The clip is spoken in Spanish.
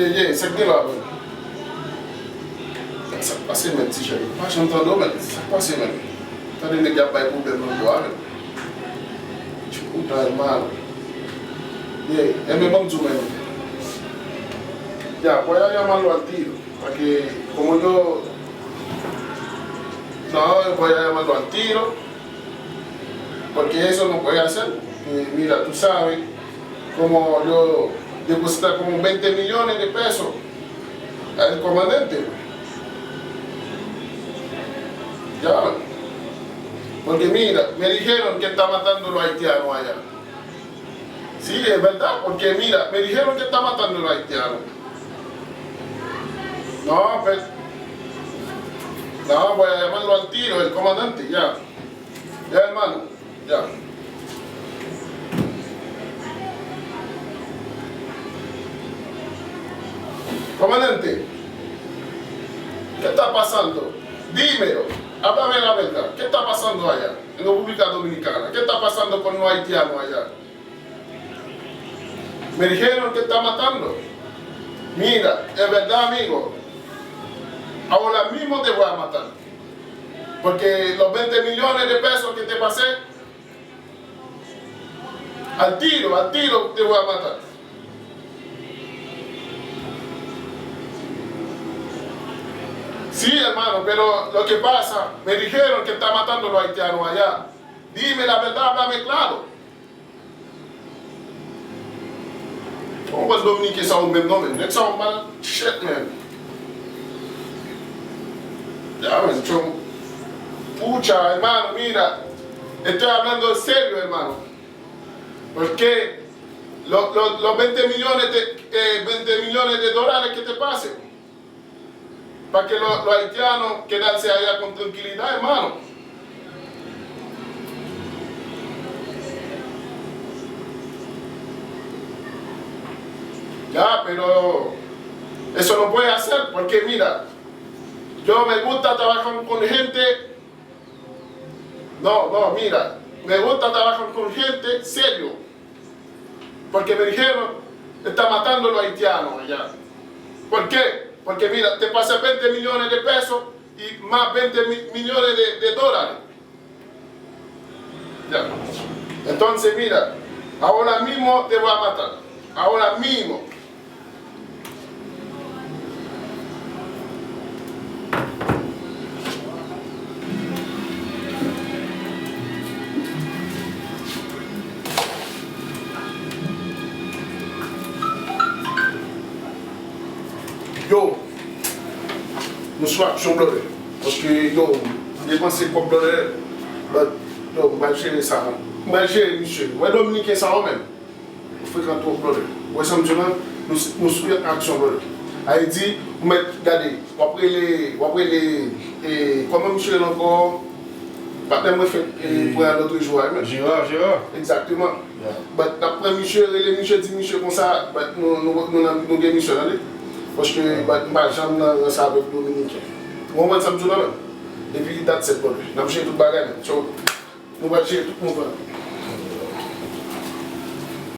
Ye, c'est que là. Ça passe même, petit chéri. Pas j'entends, mais ça passe même. T'as des gars qui ont des problèmes dans le bois. Tu as mal. Ye, et même bon, tu même. Ya, voy a llamarlo al tiro. Para que, como yo. No, voy a llamarlo al tiro. Porque eso no puede hacer. Mira, tú sabes, como yo deposité como 20 millones de pesos al comandante. Ya. Porque mira, me dijeron que está matando a los haitianos allá. Sí, es verdad, porque mira, me dijeron que está matando a los haitianos. No, pues. No, voy a llamarlo al tiro, el comandante, ya. Ya, hermano, ya. Comandante, ¿qué está pasando? Dímelo, háblame la verdad. ¿Qué está pasando allá, en la República Dominicana? ¿Qué está pasando con los haitianos allá? Me dijeron que está matando. Mira, es verdad, amigo. Ahora mismo te voy a matar. Porque los 20 millones de pesos que te pasé, al tiro te voy a matar. Sí, hermano, pero lo que pasa, me dijeron que está matando a los haitianos allá. Dime la verdad, háblame claro. ¿Cómo es Dominique ça au même nom? No es un mal shit, man. Ya, man, pucha, hermano, mira, estoy hablando en serio, hermano. Porque los 20 millones de dólares que te pasen, para que los haitianos quedarse allá con tranquilidad, hermano. Ya, pero eso no puede hacer, porque mira, yo me gusta trabajar con gente. No, mira, me gusta trabajar con gente serio. Porque me dijeron, está matando a los haitianos allá. ¿Por qué? Porque mira, te pasé 20 millones de pesos y más 20 millones de dólares. Ya. Entonces mira, ahora mismo te voy a matar. Ahora mismo. Yo, nous sommes action bleu. Parce que yo, j'ai pensé pour bleu, yo, je vais gérer ça. Je vais gérer monsieur. Ouais, Dominique, ça va même. On fait quand on bleu. Ouais, ça me dit, nous sommes action bleu. Elle dit, vous mettez, regardez, après les, comment monsieur est encore, maintenant, moi, fait pour un autre jour. Gérard. Exactement. Après, monsieur, les monsieur dit, monsieur, comme ça, nous avons gagné monsieur, allez. Parce que j'aime ça avec Dominique. On va ça me et puis date cette bonne. Nous avons tout le bagage. Nous allons gérer tout le monde.